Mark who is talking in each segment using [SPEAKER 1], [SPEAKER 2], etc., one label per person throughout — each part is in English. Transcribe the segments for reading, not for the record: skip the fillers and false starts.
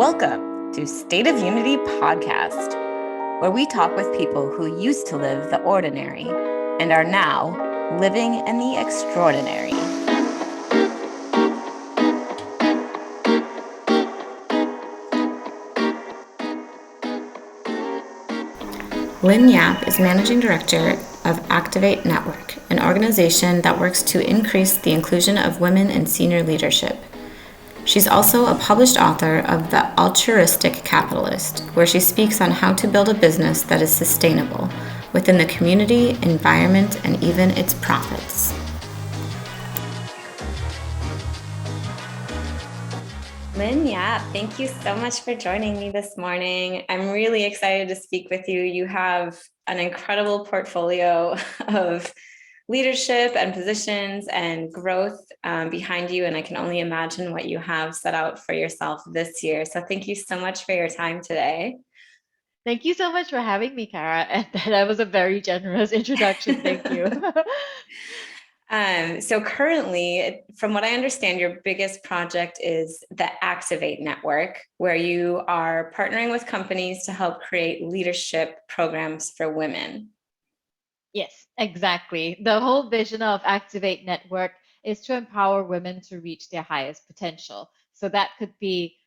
[SPEAKER 1] Welcome to State of Unity Podcast, where we talk with people who used to live the ordinary and are now living in the extraordinary. Lynn Yap is Managing Director of Activ8 Network, an organization that works to increase the inclusion of women in senior leadership. She's also a published author of The Altruistic Capitalist, where she speaks on how to build a business that is sustainable within the community, environment, and even its profits. Lynn Yap, thank you so much for joining me this morning. I'm really excited to speak with you. You have an incredible portfolio of leadership and positions and growth behind you, and I can only imagine what you have set out for yourself this year. So thank you so much for your time today.
[SPEAKER 2] Thank you so much for having me, Kara. And that was a very generous introduction. Thank you.
[SPEAKER 1] So currently, from what I understand, your biggest project is the Activ8 Network, where you are partnering with companies to help create leadership programs for women.
[SPEAKER 2] Yes, exactly. The whole vision of Activ8 Network is to empower women to reach their highest potential. So that could be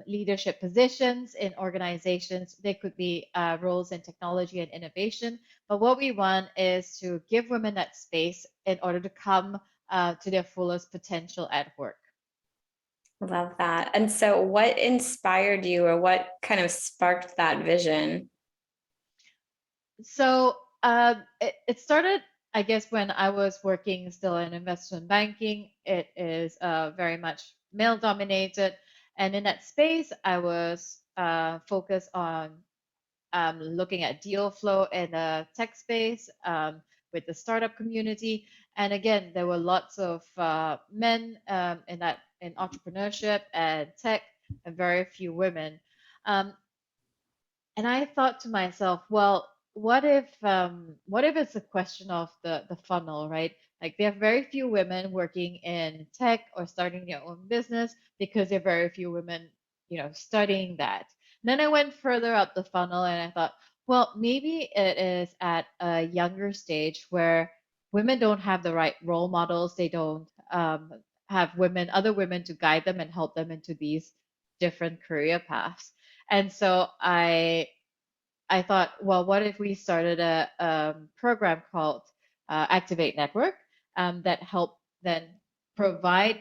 [SPEAKER 2] leadership positions in organizations. They could be roles in technology and innovation. But what we want is to give women that space in order to come to their fullest potential at work.
[SPEAKER 1] Love that. And so what inspired you, or what kind of sparked that vision?
[SPEAKER 2] So it started, I guess, when I was working still in investment banking. It is very much male dominated. And in that space, I was focused on looking at deal flow in the tech space with the startup community. And again, there were lots of men in entrepreneurship and tech, and very few women. Um, and I thought to myself, well, what if it's a question of the funnel, right? Like there are very few women working in tech or starting their own business because there are very few women, studying that. And then I went further up the funnel and I thought, well, maybe it is at a younger stage where women don't have the right role models. They don't have other women to guide them and help them into these different career paths. And so I thought, well, what if we started a program called Activ8 Network that helped then provide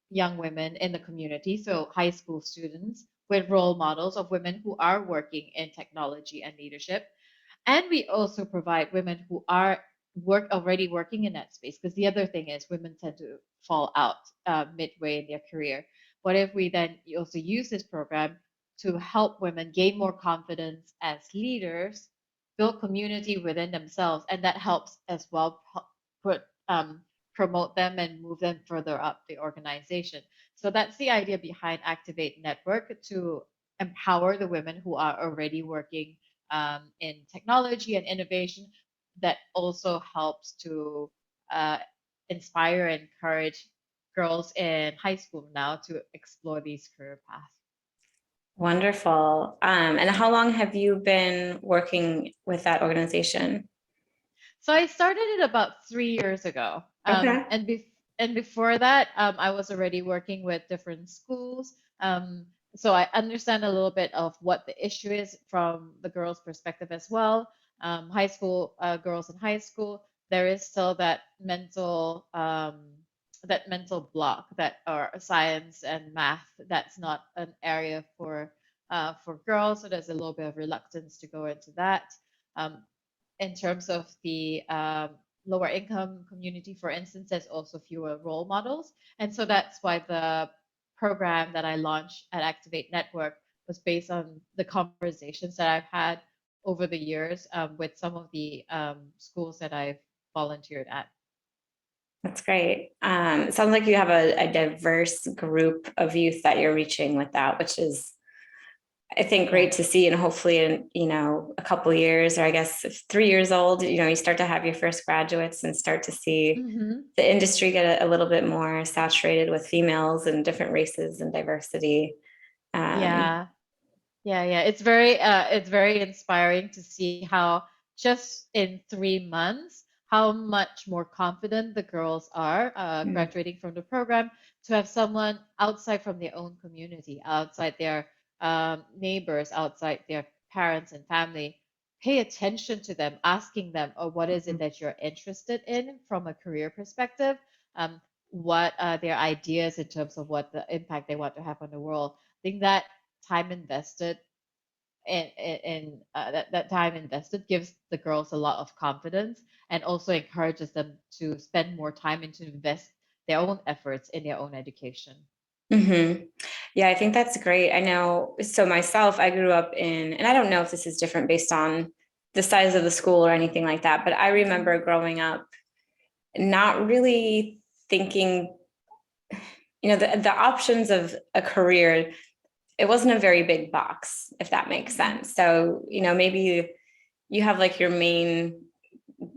[SPEAKER 2] young women in the community, so high school students, with role models of women who are working in technology and leadership. And we also provide women who are already working in that space, because the other thing is women tend to fall out midway in their career. What if we then also use this program to help women gain more confidence as leaders, build community within themselves, and that helps as well put promote them and move them further up the organization. So that's the idea behind Activ8 Network, to empower the women who are already working in technology and innovation. That also helps to inspire and encourage girls in high school now to explore these career paths.
[SPEAKER 1] Wonderful. And how long have you been working with that organization?
[SPEAKER 2] So I started it about 3 years ago.
[SPEAKER 1] Okay.
[SPEAKER 2] And before that, I was already working with different schools. So I understand a little bit of what the issue is from the girls' perspective as well. High school girls in high school, there is still that mental block that are science and math. That's not an area for girls, so there's a little bit of reluctance to go into that. Um, in terms of the lower income community, for instance, there's also fewer role models. And so that's why the program that I launched at Activ8 Network was based on the conversations that I've had over the years with some of the schools that I've volunteered at.
[SPEAKER 1] That's great. It sounds like you have a diverse group of youth that you're reaching with that, which is, I think, great to see. And hopefully in, a couple of years, or I guess 3 years old, you start to have your first graduates and start to see the industry get a little bit more saturated with females and different races and diversity. Um,
[SPEAKER 2] Yeah. Yeah. It's very inspiring to see how just in 3 months, how much more confident the girls are
[SPEAKER 1] mm,
[SPEAKER 2] graduating from the program to have someone outside from their own community, outside their neighbors, outside their parents and family, pay attention to them, asking them, oh, what is it
[SPEAKER 1] mhm,
[SPEAKER 2] that you're interested in from a career perspective? Um, what are their ideas in terms of what the impact they want to have on the world? I think that time invested and that time invested gives the girls a lot of confidence and also encourages them to spend more time and to invest their own efforts in their own education.
[SPEAKER 1] mhm. Yeah, I think that's great. I know. So myself, I grew up in, and I don't know if this is different based on the size of the school or anything like that, but I remember
[SPEAKER 2] Mhm.
[SPEAKER 1] growing up not really thinking, the options of a career, it wasn't a very big box, if that makes
[SPEAKER 2] Mhm.
[SPEAKER 1] sense. So, maybe you have like your main,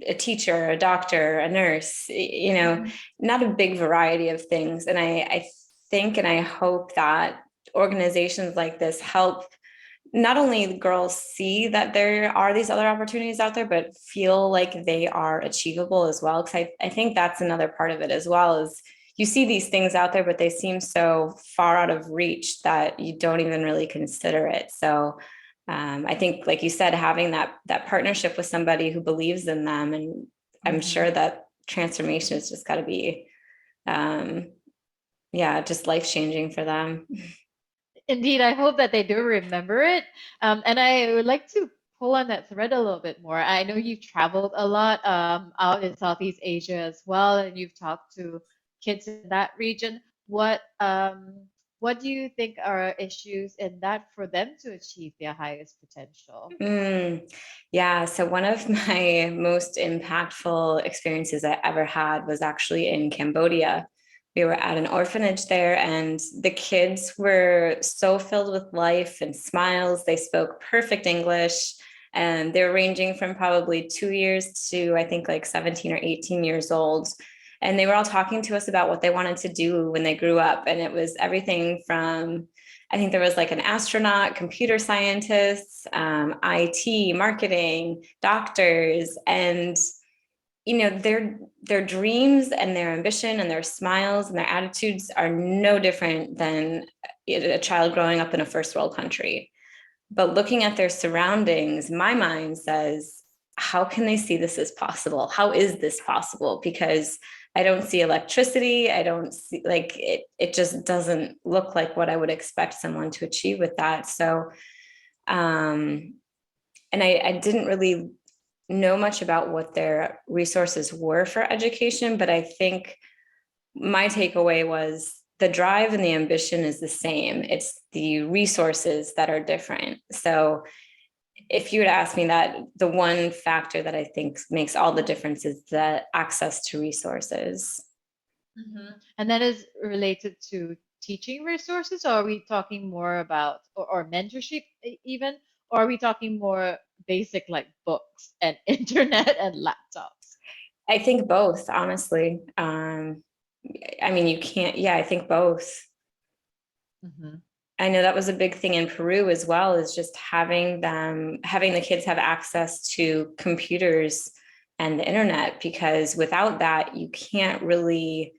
[SPEAKER 1] a teacher, a doctor, a nurse,
[SPEAKER 2] Mhm.
[SPEAKER 1] not a big variety of things. And I think and I hope that organizations like this help not only the girls see that there are these other opportunities out there, but feel like they are achievable as well. Because I think that's another part of it as well, is you see these things out there, but they seem so far out of reach that you don't even really consider it. So I think, like you said, having that partnership with somebody who believes in them, and I'm
[SPEAKER 2] Mhm.
[SPEAKER 1] sure that transformation has just got to be, um, yeah, just life changing for them.
[SPEAKER 2] Indeed, I hope that they do remember it. And I would like to pull on that thread a little bit more. I know you've traveled a lot out in Southeast Asia as well, and you've talked to kids in that region. What do you think are issues in that for them to achieve their highest potential?
[SPEAKER 1] Yeah, so one of my most impactful experiences I ever had was actually in Cambodia. We were at an orphanage there, and the kids were so filled with life and smiles. They spoke perfect English, and they're ranging from probably 2 years to, I think, like 17 or 18 years old. And they were all talking to us about what they wanted to do when they grew up. And it was everything from, I think there was like an astronaut, computer scientists, IT, marketing, doctors, and their dreams and their ambition and their smiles and their attitudes are no different than a child growing up in a first world country. But looking at their surroundings, my mind says, how can they see this as possible? How is this possible? Because I don't see electricity. I don't see, like, it just doesn't look like what I would expect someone to achieve with that. So, and I didn't really know much about what their resources were for education, but I think my takeaway was the drive and the ambition is the same. It's the resources that are different. So if you would ask me, that the one factor that I think makes all the difference is the access to resources.
[SPEAKER 2] And that is related to teaching resources, or are we talking more about or mentorship even, or are we talking more basic like books and internet and laptops?
[SPEAKER 1] I think both, honestly. I mean, you can't, yeah, I think both.
[SPEAKER 2] Hmm.
[SPEAKER 1] I know that was a big thing in Peru as well, is just having the kids have access to computers and the internet, because without that, you can't really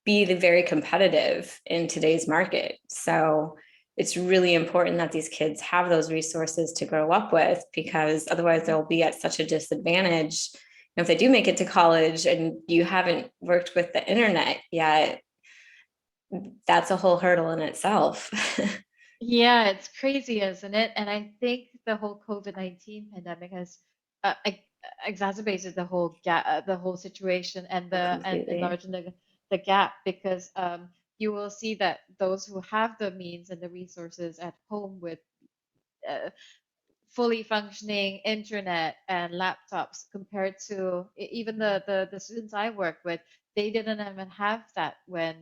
[SPEAKER 1] be the very competitive in today's market. So it's really important that these kids have those resources to grow up with, because otherwise they'll be at such a disadvantage. And if they do make it to college and you haven't worked with the internet yet, that's a whole hurdle in itself.
[SPEAKER 2] Yeah, it's crazy, isn't it? And I think the whole COVID-19 pandemic has exacerbated the whole situation and the and
[SPEAKER 1] Completely.
[SPEAKER 2] enlarged the gap because you will see that those who have the means and the resources at home with uh, fully functioning internet and laptops compared to even the students I work with, they didn't even have that when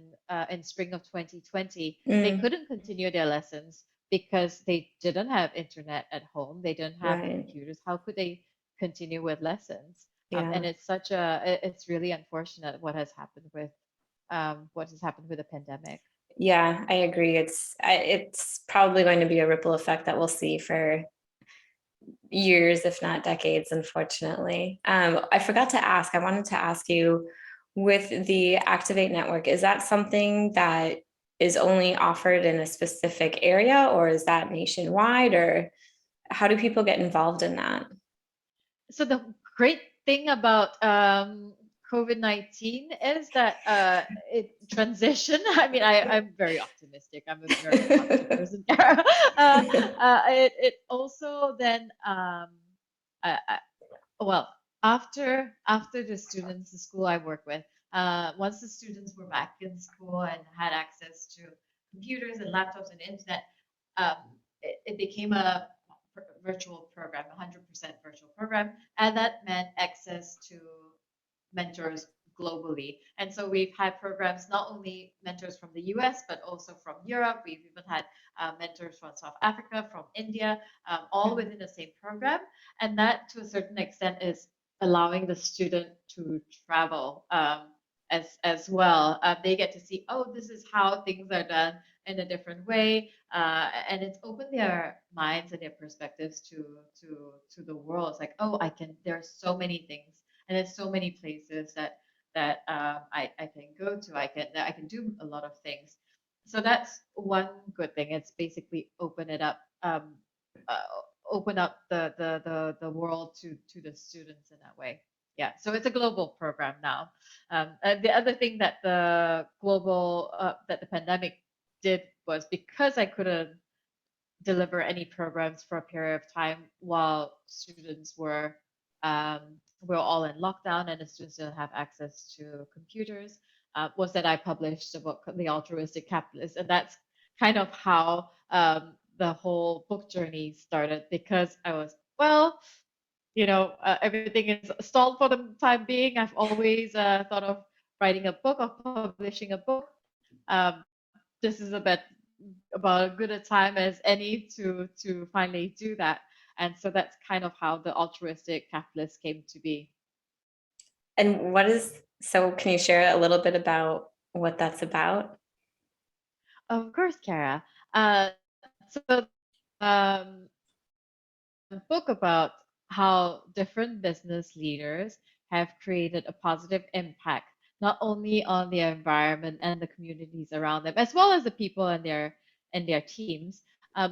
[SPEAKER 2] in spring of 2020. They
[SPEAKER 1] Mm,
[SPEAKER 2] couldn't continue their lessons because they didn't have internet at home. They didn't have the
[SPEAKER 1] right.
[SPEAKER 2] computers. How could they continue with lessons? And
[SPEAKER 1] Yeah.
[SPEAKER 2] it's really unfortunate what has happened with the pandemic.
[SPEAKER 1] Yeah, I agree. It's probably going to be a ripple effect that we'll see for years, if not decades, unfortunately. I forgot to ask, I wanted to ask you, with the Activ8 network, is that something that is only offered in a specific area, or is that nationwide, or how do people get involved in that?
[SPEAKER 2] So the great thing about COVID-19 is that it transition. I mean, I'm very optimistic. I'm a very positive person. It also then I, well, after the students, the school I work with, once the students were back in school and had access to computers and laptops and internet, um, it became a virtual program, 100% virtual program, and that meant access to mentors globally. And so we've had programs, not only mentors from the US, but also from Europe. We've even had mentors from South Africa, from India, all within the same program. And that, to a certain extent, is allowing the student to travel as well. They get to see, oh, this is how things are done in a different way, and it's opened their minds and their perspectives to the world. It's like, oh, I can. There are so many things, and there's so many places that I can go to. I can do a lot of things. So that's one good thing. It's basically uh, open up the world to the students in that way. Yeah, so it's a global program now. And the other thing that the pandemic did was, because I couldn't deliver any programs for a period of time while students um, were all in lockdown and the students didn't have access to computers, was that I published the book, The Altruistic Capitalist. And that's kind of how the whole book journey started, because I was, well, everything is stalled for the time being. I've always thought of writing a book, of publishing a book. This is about as good a time as any to finally do that. And so that's kind of how the altruistic capitalist came to be.
[SPEAKER 1] And so can you share a little bit about what that's about?
[SPEAKER 2] Of course, Kara. So um, a book about how different business leaders have created a positive impact, not only on the environment and the communities around them, as well as the people and their teams,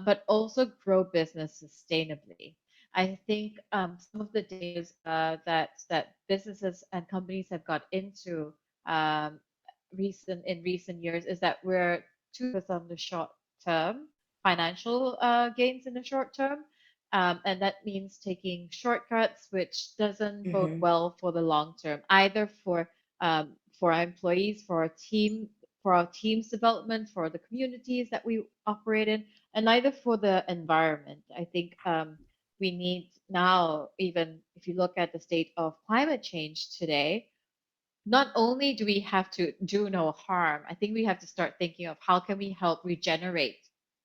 [SPEAKER 2] but also grow business sustainably. I think some of the dangers that businesses and companies have got into um, recent years is that we're too focused on the short term financial gains in the short term, and that means taking shortcuts, which doesn't bode
[SPEAKER 1] Hmm.
[SPEAKER 2] well for the long term, either for our employees, for our team's development, for the communities that we operate in, and either for the environment. I think we need now, even if you look at the state of climate change today, not only do we have to do no harm, I think we have to start thinking of how can we help regenerate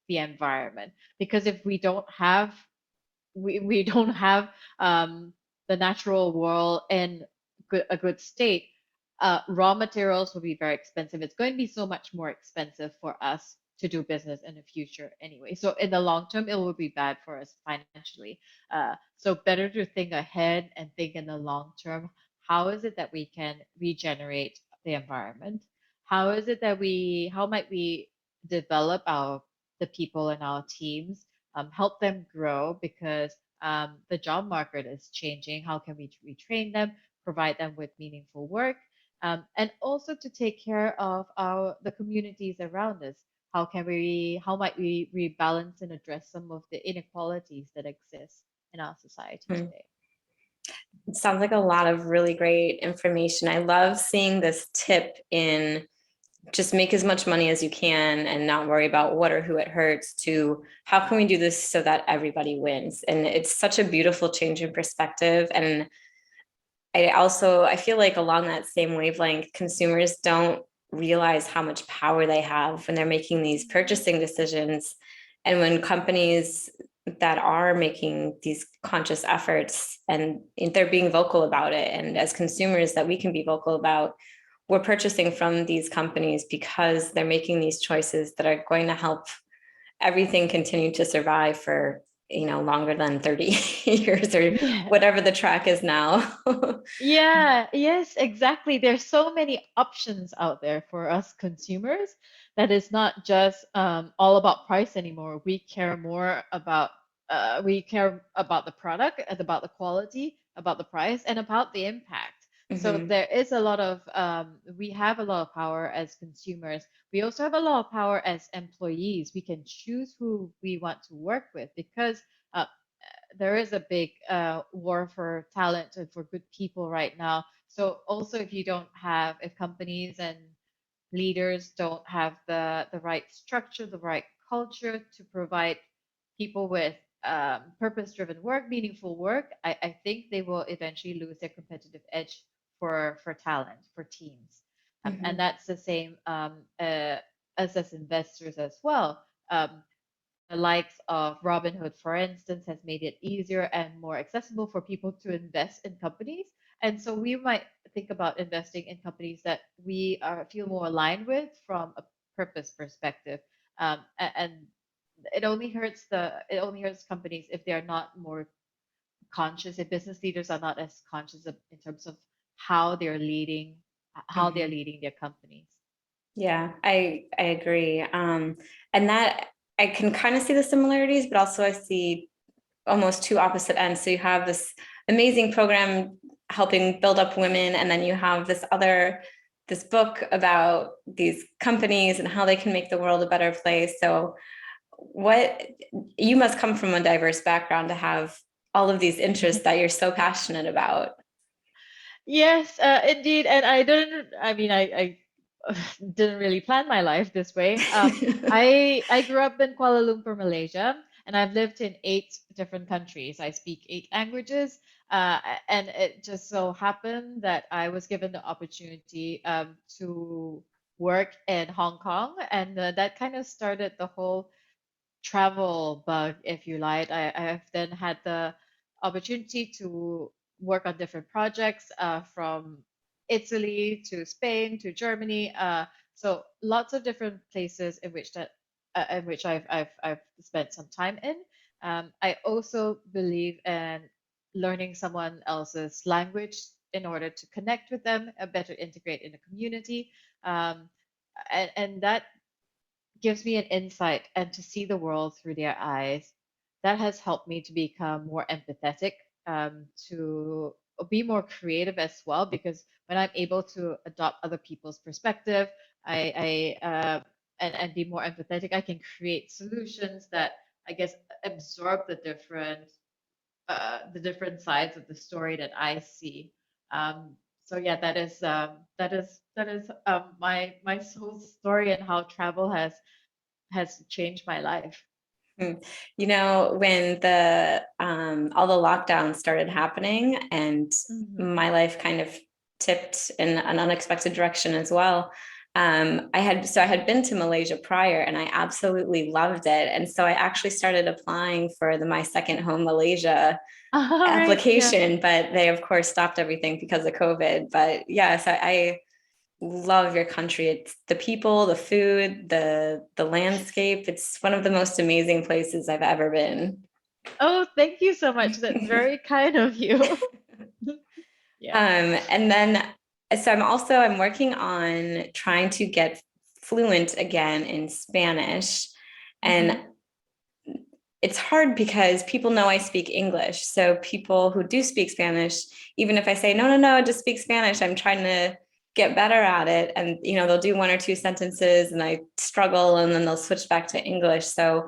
[SPEAKER 2] the environment. Because if we don't have the natural world in a good state, raw materials will be very expensive. It's going to be so much more expensive for us to do business in the future anyway. So in the long term, it will be bad for us financially. So better to think ahead and think in the long term. How is it that we can regenerate the environment? How might we develop the people in our teams, help them grow, because the job market is changing. How can we retrain them, provide them with meaningful work, and also to take care of the communities around us? How might we rebalance and address some of the inequalities that exist in our society today?
[SPEAKER 1] It sounds like a lot of really great information. I love seeing this tip in just make as much money as you can and not worry about what or who it hurts, to how can we do this so that everybody wins. And it's such a beautiful change in perspective. And I feel like along that same wavelength, consumers don't realize how much power they have when they're making these purchasing decisions. And when companies that are making these conscious efforts and they're being vocal about it, and as consumers that we can be vocal about, we're purchasing from these companies because they're making these choices that are going to help everything continue to survive for, longer than 30 years or
[SPEAKER 2] Yeah.
[SPEAKER 1] whatever the track is now.
[SPEAKER 2] Yeah, yes, exactly. There's so many options out there for us consumers that it's not just all about price anymore. We care about the product, and about the quality, about the price, and about the impact. So
[SPEAKER 1] Mhm.
[SPEAKER 2] there is a lot of we have a lot of power as consumers. We also have a lot of power as employees. We can choose who we want to work with because there is a big war for talent and for good people right now. So also, if companies and leaders don't have the right structure, the right culture to provide people with purpose-driven work, meaningful work, I think they will eventually lose their competitive edge for talent, for teams. And
[SPEAKER 1] Mhm.
[SPEAKER 2] that's the same as investors as well. The likes of Robinhood, for instance, has made it easier and more accessible for people to invest in companies. And so we might think about investing in companies that we feel more aligned with from a purpose perspective. And it only hurts companies if they are not more conscious, if business leaders are not as conscious in terms of how they're
[SPEAKER 1] Mhm.
[SPEAKER 2] leading their companies.
[SPEAKER 1] Yeah, I agree. And that I can kind of see the similarities, but also I see almost two opposite ends. So you have this amazing program helping build up women, and then you have this book about these companies and how they can make the world a better place. So what you must come from a diverse background to have all of these interests that you're so passionate about.
[SPEAKER 2] Yes, indeed. And I mean, I didn't really plan my life this way. I grew up in Kuala Lumpur, Malaysia, and I've lived in 8 different countries. I speak 8 languages, and it just so happened that I was given the opportunity to work in Hong Kong, and that kind of started the whole travel bug, if you like. I've then had the opportunity to work on different projects from Italy to Spain to Germany. So lots of different places in which I've spent some time in. I also believe in learning someone else's language in order to connect with them, better integrate in the community. Um, and that gives me an insight and to see the world through their eyes. That has helped me to become more empathetic, to be more creative as well. Because when I'm able to adopt other people's perspective, and be more empathetic, I can create solutions that I guess absorb the different sides of the story that I see. So yeah, that is my whole story and how travel has changed my life.
[SPEAKER 1] Hmm. When the all the lockdowns started happening and
[SPEAKER 2] Hmm.
[SPEAKER 1] my life kind of tipped in an unexpected direction as well. I had been to Malaysia prior and I absolutely loved it. And so I actually started applying for the My Second Home Malaysia
[SPEAKER 2] All right, yeah.
[SPEAKER 1] application, but they of course stopped everything because of COVID. But yes, I love your country. It's the people, the food, the landscape. It's one of the most amazing places I've ever been.
[SPEAKER 2] Oh, thank you so much. That's very kind of you. Yeah.
[SPEAKER 1] And then so I'm working on trying to get fluent again in Spanish. And
[SPEAKER 2] Hmm.
[SPEAKER 1] it's hard because people know I speak English. So people who do speak Spanish, even if I say, no, no, no, just speak Spanish, I'm trying to get better at it. And, they'll do one or two sentences and I struggle and then they'll switch back to English. So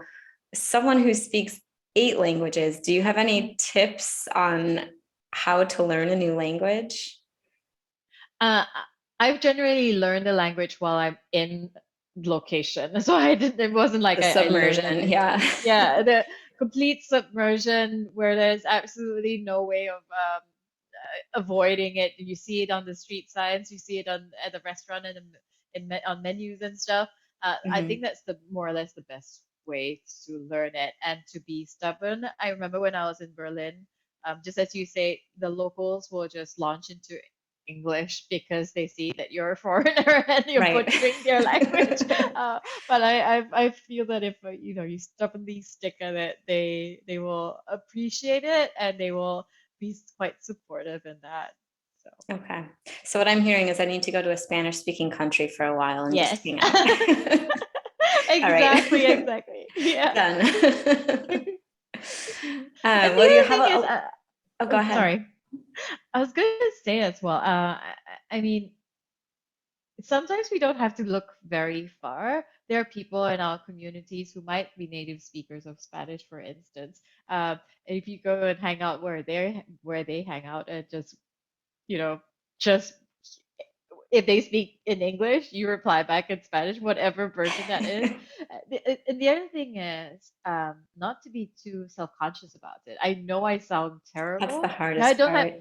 [SPEAKER 1] someone who speaks 8 languages, do you have any tips on how to learn a new language?
[SPEAKER 2] Uh, I've generally learned the language while I'm in location. So it wasn't like
[SPEAKER 1] The
[SPEAKER 2] I learned
[SPEAKER 1] submersion,
[SPEAKER 2] it.
[SPEAKER 1] yeah.
[SPEAKER 2] Yeah, the complete submersion where there's absolutely no way of avoiding it. You see it on the street signs, you see it at the restaurant and on menus and stuff. I think
[SPEAKER 1] Mhm.
[SPEAKER 2] that's the more or less the best way to learn it and to be stubborn. I remember when I was in Berlin, just as you say, the locals will just launch into English because they see that you're a foreigner and you're
[SPEAKER 1] Right.
[SPEAKER 2] butchering their language. But I feel that if you stubbornly stick at it, they will appreciate it and they will be quite supportive in that. So
[SPEAKER 1] Okay. So what I'm hearing is I need to go to a Spanish-speaking country for a while and just
[SPEAKER 2] yes,
[SPEAKER 1] hang out. All
[SPEAKER 2] exactly,
[SPEAKER 1] right.
[SPEAKER 2] exactly. Yeah.
[SPEAKER 1] Done.
[SPEAKER 2] And the
[SPEAKER 1] Well, you
[SPEAKER 2] other
[SPEAKER 1] have
[SPEAKER 2] thing is,
[SPEAKER 1] oh, go ahead.
[SPEAKER 2] sorry, I was going to say as well. I mean, sometimes we don't have to look very far. There are people in our communities who might be native speakers of Spanish, for instance. And if you go and hang out where they hang out, and just if they speak in English, you reply back in Spanish, whatever version that is. And the other thing is, not to be too self-conscious about it. I know I sound
[SPEAKER 1] That's the
[SPEAKER 2] terrible. I
[SPEAKER 1] hardest
[SPEAKER 2] don't have,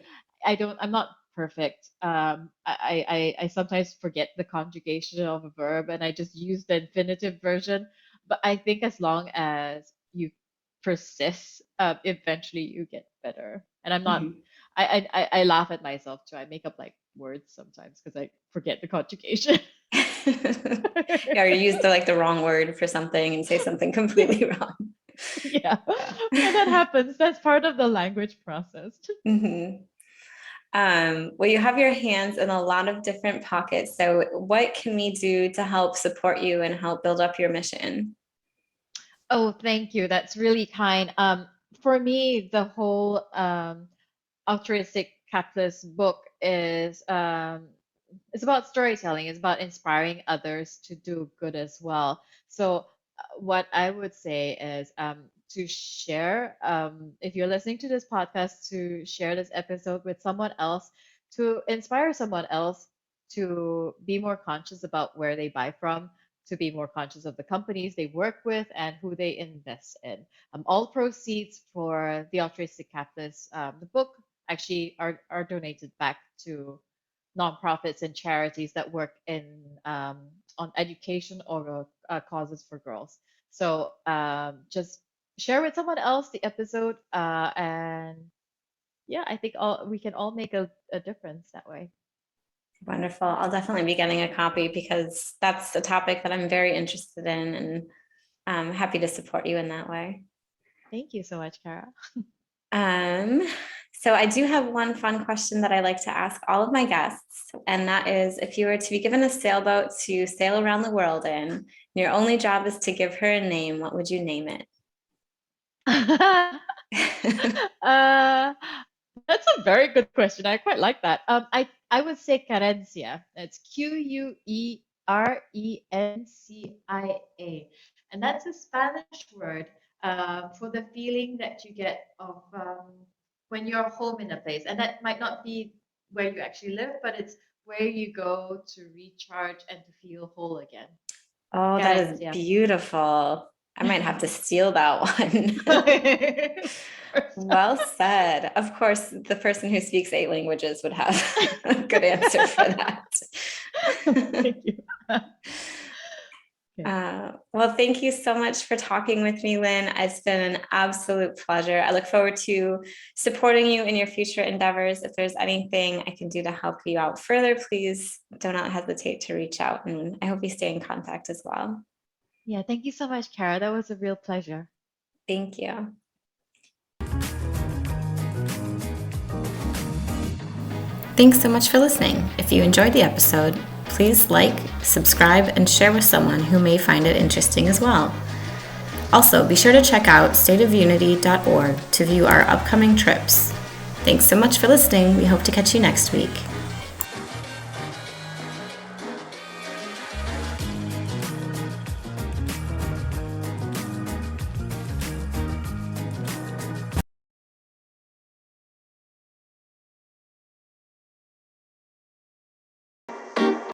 [SPEAKER 1] part.
[SPEAKER 2] I'm not perfect. I sometimes forget the conjugation of a verb and I just use the infinitive version. But I think as long as you persist, eventually you get better. And I'm not
[SPEAKER 1] Mhm.
[SPEAKER 2] I laugh at myself too. I make up like words sometimes because I forget the conjugation.
[SPEAKER 1] Yeah, or you use the wrong word for something and say something completely wrong.
[SPEAKER 2] Yeah, and that happens. That's part of the language process.
[SPEAKER 1] Hmm. Well, you have your hands in a lot of different pockets. So what can we do to help support you and help build up your mission?
[SPEAKER 2] Oh, thank you. That's really kind. For me, the whole altruistic capitalist book is it's about storytelling. It's about inspiring others to do good as well. So what I would say is to share, if you're listening to this podcast, to share this episode with someone else, to inspire someone else to be more conscious about where they buy from, to be more conscious of the companies they work with and who they invest in. All proceeds for the altruistic capitalist, the book, actually are donated back to nonprofits and charities that work in on education or causes for girls. So just share with someone else the episode, and yeah, I think we can all make a difference that way.
[SPEAKER 1] Wonderful. I'll definitely be getting a copy because that's a topic that I'm very interested in, and I'm happy to support you in that way.
[SPEAKER 2] Thank you so much, Kara.
[SPEAKER 1] So I do have one fun question that I like to ask all of my guests, and that is, if you were to be given a sailboat to sail around the world in, and your only job is to give her a name, what would you name it?
[SPEAKER 2] uh, that's a very good question. I quite like that. I would say carencia. It's Querencia, and that's a Spanish word for the feeling that you get of when you're home in a place, and that might not be where you actually live, but it's where you go to recharge and to feel whole again.
[SPEAKER 1] Oh, that is
[SPEAKER 2] Carencia.
[SPEAKER 1] beautiful. I might have to steal that one. Well said. Of course, the person who speaks 8 languages would have a good answer for that.
[SPEAKER 2] Thank you.
[SPEAKER 1] Well, thank you so much for talking with me, Lynn. It's been an absolute pleasure. I look forward to supporting you in your future endeavors. If there's anything I can do to help you out further, please do not hesitate to reach out. And I hope you stay in contact as well.
[SPEAKER 2] Yeah, thank you so much, Kara. That was a real pleasure.
[SPEAKER 1] Thank you. Thanks so much for listening. If you enjoyed the episode, please like, subscribe, and share with someone who may find it interesting as well. Also, be sure to check out stateofunity.org to view our upcoming trips. Thanks so much for listening. We hope to catch you next week.